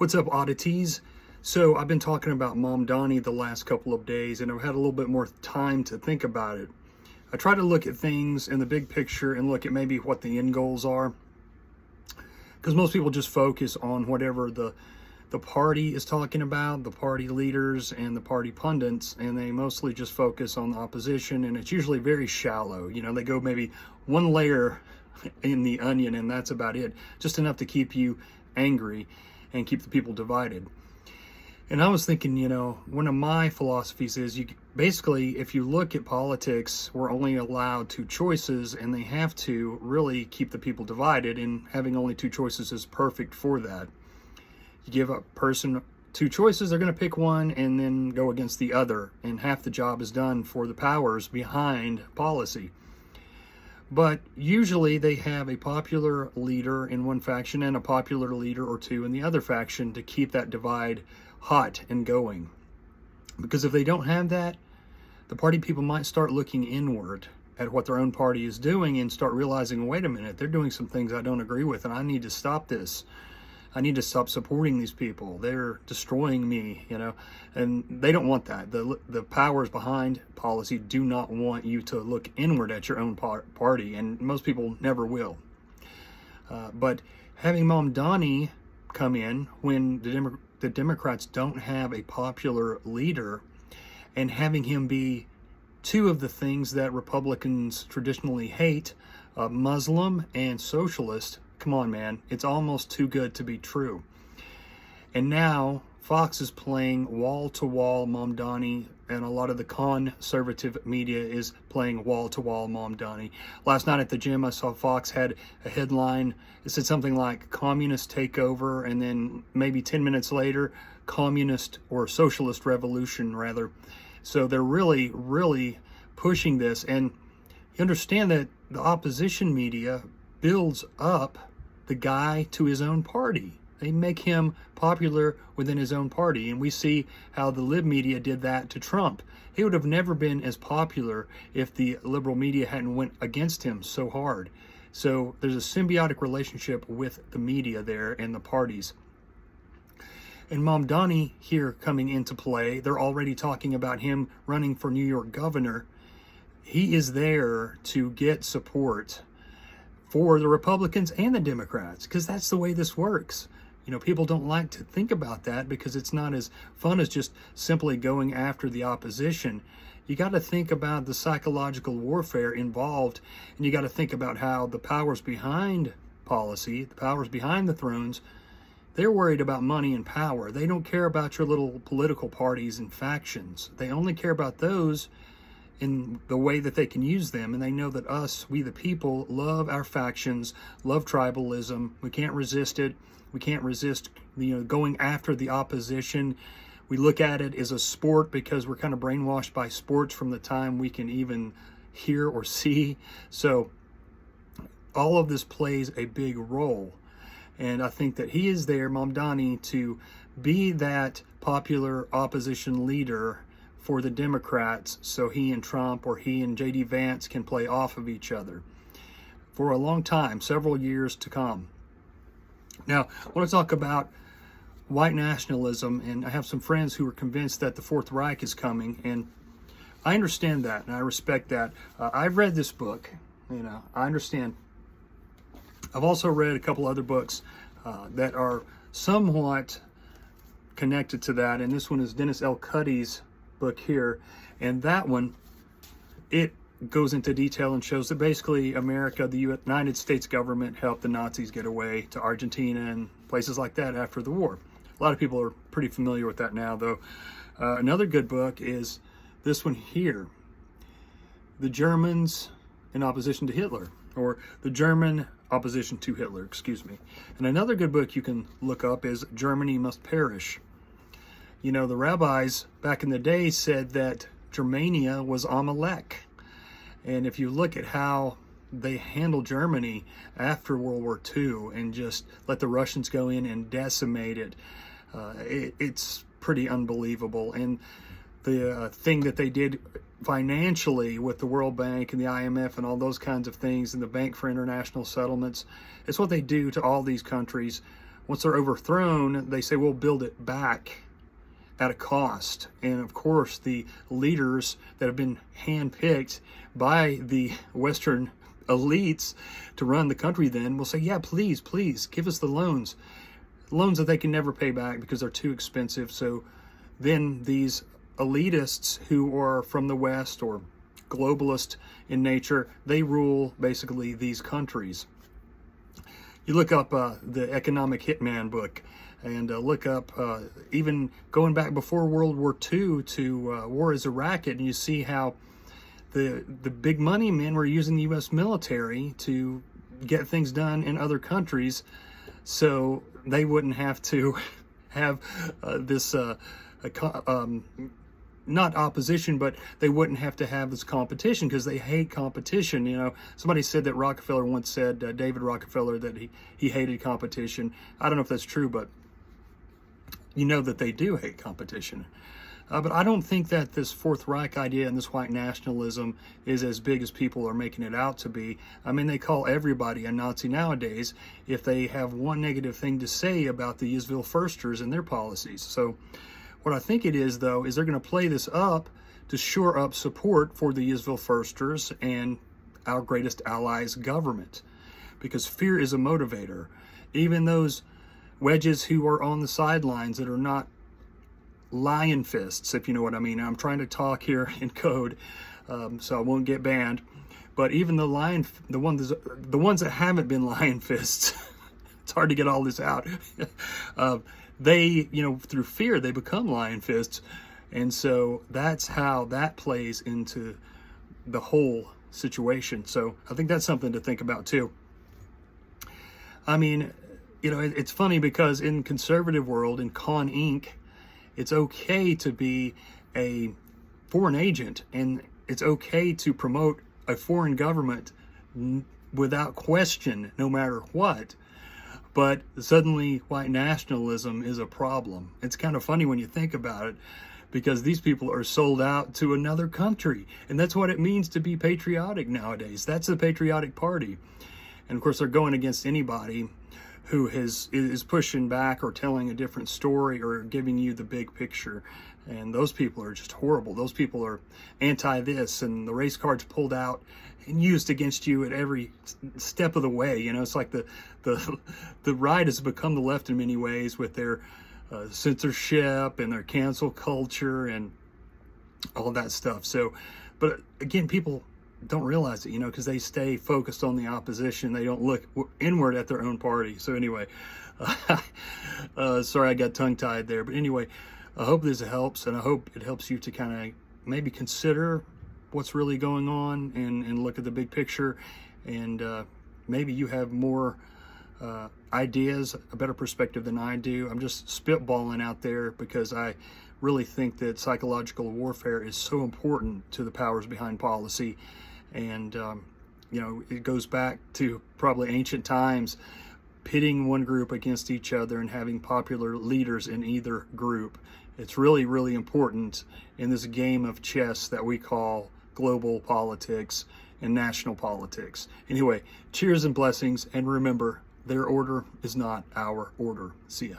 What's up, oddities? So I've been talking about Mamdani the last couple of days, and I've had a little bit more time to think about it. I try to look at things in the big picture and look at maybe what the end goals are, because most people just focus on whatever the party is talking about, the party leaders and the party pundits, and they mostly just focus on the opposition, and it's usually very shallow. You know, they go maybe one layer in the onion, and that's about it, just enough to keep you angry and keep the people divided. And I was thinking, one of my philosophies is basically, if you look at politics, we're only allowed two choices, and they have to really keep the people divided, and having only two choices is perfect for that. You give a person two choices, they're going to pick one and then go against the other, and half the job is done for the powers behind policy. But usually they have a popular leader in one faction and a popular leader or two in the other faction to keep that divide hot and going. Because if they don't have that, the party people might start looking inward at what their own party is doing and start realizing, wait a minute, they're doing some things I don't agree with, and I need to stop this. I need to stop supporting these people. They're destroying me, and they don't want that. The powers behind policy do not want you to look inward at your own party, and most people never will. But having Mamdani come in when the Democrats don't have a popular leader, and having him be two of the things that Republicans traditionally hate, Muslim and socialist. Come on, man. It's almost too good to be true. And now Fox is playing wall-to-wall Mamdani, and a lot of the conservative media is playing wall-to-wall Mamdani. Last night at the gym, I saw Fox had a headline. It said something like communist takeover, and then maybe 10 minutes later, communist or socialist revolution, rather. So they're really, really pushing this. And you understand that the opposition media builds up the guy to his own party. They make him popular within his own party. And we see how the lib media did that to Trump. He would have never been as popular if the liberal media hadn't went against him so hard. So there's a symbiotic relationship with the media there and the parties. And Mamdani here coming into play, they're already talking about him running for New York governor. He is there to get support for the Republicans and the Democrats, because that's the way this works. People don't like to think about that because it's not as fun as just simply going after the opposition. You got to think about the psychological warfare involved, and you got to think about how the powers behind policy, the powers behind the thrones, they're worried about money and power. They don't care about your little political parties and factions. They only care about those in the way that they can use them, and they know that us, we the people, love our factions, love tribalism. We can't resist it. We can't resist, going after the opposition. We look at it as a sport because we're kind of brainwashed by sports from the time we can even hear or see. So all of this plays a big role, and I think that he is there, Mamdani, to be that popular opposition leader for the Democrats, so he and Trump or he and J.D. Vance can play off of each other for a long time, several years to come. Now, I want to talk about white nationalism, and I have some friends who are convinced that the Fourth Reich is coming, and I understand that, and I respect that. I've read this book, I understand. I've also read a couple other books that are somewhat connected to that, and this one is Dennis L. Cuddy's book here, and that one, it goes into detail and shows that basically America, the United States government, helped the Nazis get away to Argentina and places like that after the war. A lot of people are pretty familiar with that now, though. Another good book is this one here, The Germans in Opposition to Hitler, or The German Opposition to Hitler, excuse me. And another good book you can look up is Germany Must Perish. The rabbis back in the day said that Germania was Amalek. And if you look at how they handled Germany after World War II and just let the Russians go in and decimate it, it's pretty unbelievable. And the thing that they did financially with the World Bank and the IMF and all those kinds of things, and the Bank for International Settlements, it's what they do to all these countries once they're overthrown, they say, we'll build it back at a cost. And of course, the leaders that have been handpicked by the Western elites to run the country then will say, yeah, please, please give us the loans that they can never pay back because they're too expensive. So then these elitists who are from the West or globalist in nature, they rule basically these countries. You look up the Economic Hitman book, and look up even going back before World War II to War is a Racket, and you see how the big money men were using the U.S. military to get things done in other countries, so they wouldn't have to have this not opposition, but they wouldn't have to have this competition because they hate competition. You know, somebody said that Rockefeller once said, David Rockefeller, that he hated competition. I don't know if that's true, but you know that they do hate competition. But I don't think that this Fourth Reich idea and this white nationalism is as big as people are making it out to be. I mean, they call everybody a Nazi nowadays if they have one negative thing to say about the Israel Firsters and their policies. So what I think it is, though, is they're going to play this up to shore up support for the Israel Firsters and our greatest allies' government, because fear is a motivator. Even those wedges who are on the sidelines that are not lion fists, if you know what I mean. I'm trying to talk here in code, so I won't get banned. But even the ones that haven't been lion fists, it's hard to get all this out. They, you know, through fear, they become lion fists, and so that's how that plays into the whole situation. So I think that's something to think about too. I mean, you know, it's funny because in conservative world, in Con Inc., it's okay to be a foreign agent, and it's okay to promote a foreign government without question, no matter what. But suddenly white nationalism is a problem. It's kind of funny when you think about it, because these people are sold out to another country, and that's what it means to be patriotic nowadays. That's the patriotic party. And of course, they're going against anybody who is pushing back or telling a different story or giving you the big picture. And those people are just horrible. Those people are anti this, and the race card's pulled out and used against you at every step of the way. You know, it's like the right has become the left in many ways with their censorship and their cancel culture and all that stuff. So, but again, people don't realize it, you know, because they stay focused on the opposition. They don't look inward at their own party. So anyway, sorry I got tongue-tied there. But anyway, I hope this helps, and I hope it helps you to kind of maybe consider what's really going on and look at the big picture. And maybe you have more ideas, a better perspective than I do. I'm just spitballing out there because I really think that psychological warfare is so important to the powers behind policy. And, you know, it goes back to probably ancient times, pitting one group against each other and having popular leaders in either group. It's really, really important in this game of chess that we call global politics and national politics. Anyway, cheers and blessings, and remember, their order is not our order. See ya.